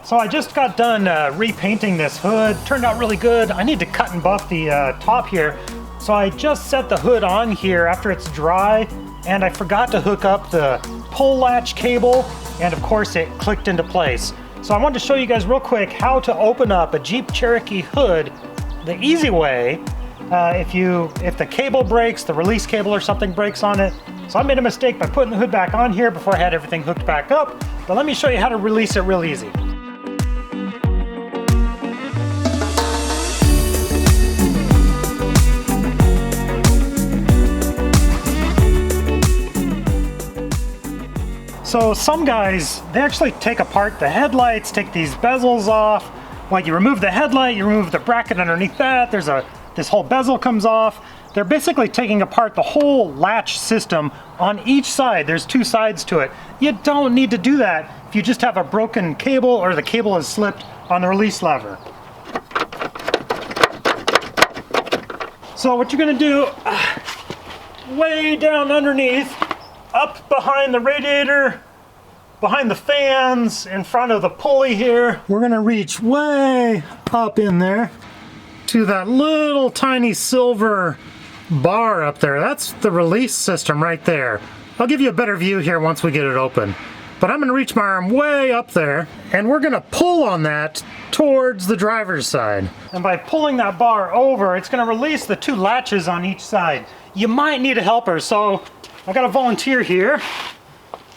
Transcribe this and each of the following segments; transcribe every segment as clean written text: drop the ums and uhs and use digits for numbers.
So I just got done repainting this hood. Turned out really good. I need to cut and buff the top here. So I just set the hood on here after it's dry, and I forgot to hook up the pull latch cable, and of course it clicked into place. So I wanted to show you guys real quick how to open up a Jeep Cherokee hood the easy way if the cable breaks, the release cable or something breaks on it. So I made a mistake by putting the hood back on here before I had everything hooked back up, but let me show you how to release it real easy. So some guys, they actually take apart the headlights, take these bezels off. Like you remove the headlight, you remove the bracket underneath that, this whole bezel comes off. They're basically taking apart the whole latch system on each side. There's two sides to it. You don't need to do that if you just have a broken cable or the cable has slipped on the release lever. So what you're gonna do, way down underneath, up behind the radiator, behind the fans, in front of the pulley here, we're gonna reach way up in there to that little tiny silver bar up there. That's the release system right there. I'll give you a better view here once we get it open. But I'm gonna reach my arm way up there, and we're gonna pull on that towards the driver's side. And by pulling that bar over, it's gonna release the two latches on each side. You might need a helper, so I got a volunteer here.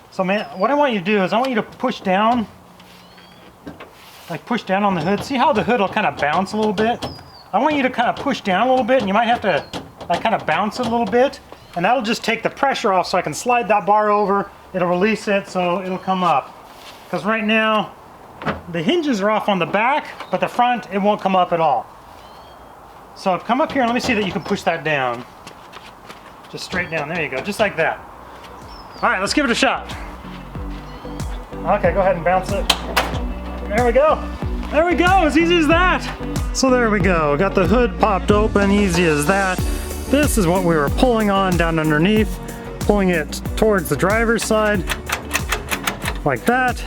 So man, what I want you to do is I want you to push down, like push down on the hood. See how the hood will kind of bounce a little bit? I want you to kind of push down a little bit, and you might have to like kind of bounce it a little bit, and that'll just take the pressure off so I can slide that bar over. It'll release it so it'll come up. Because right now, the hinges are off on the back, but the front, it won't come up at all. So come up here and let me see that you can push that down. Just straight down, there you go, just like that. All right, let's give it a shot. Okay, go ahead and bounce it. There we go. There we go, as easy as that. So there we go, got the hood popped open, easy as that. This is what we were pulling on down underneath, pulling it towards the driver's side, like that.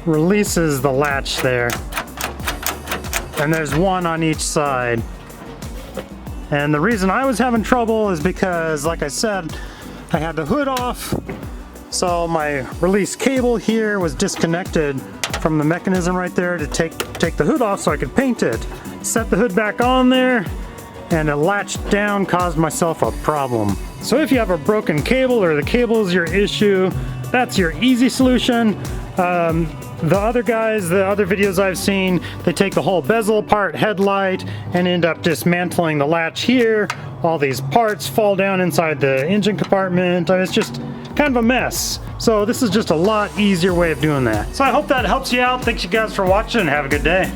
Releases the latch there. And there's one on each side. And the reason I was having trouble is because, like I said, I had the hood off, so my release cable here was disconnected from the mechanism right there to take the hood off so I could paint it. Set the hood back on there, and it latched down, caused myself a problem. So if you have a broken cable or the cable is your issue, that's your easy solution. The other guys, the other videos I've seen, they take the whole bezel apart, headlight, and end up dismantling the latch here. All these parts fall down inside the engine compartment. It's just kind of a mess. So this is just a lot easier way of doing that. So I hope that helps you out. Thanks you guys for watching, and have a good day.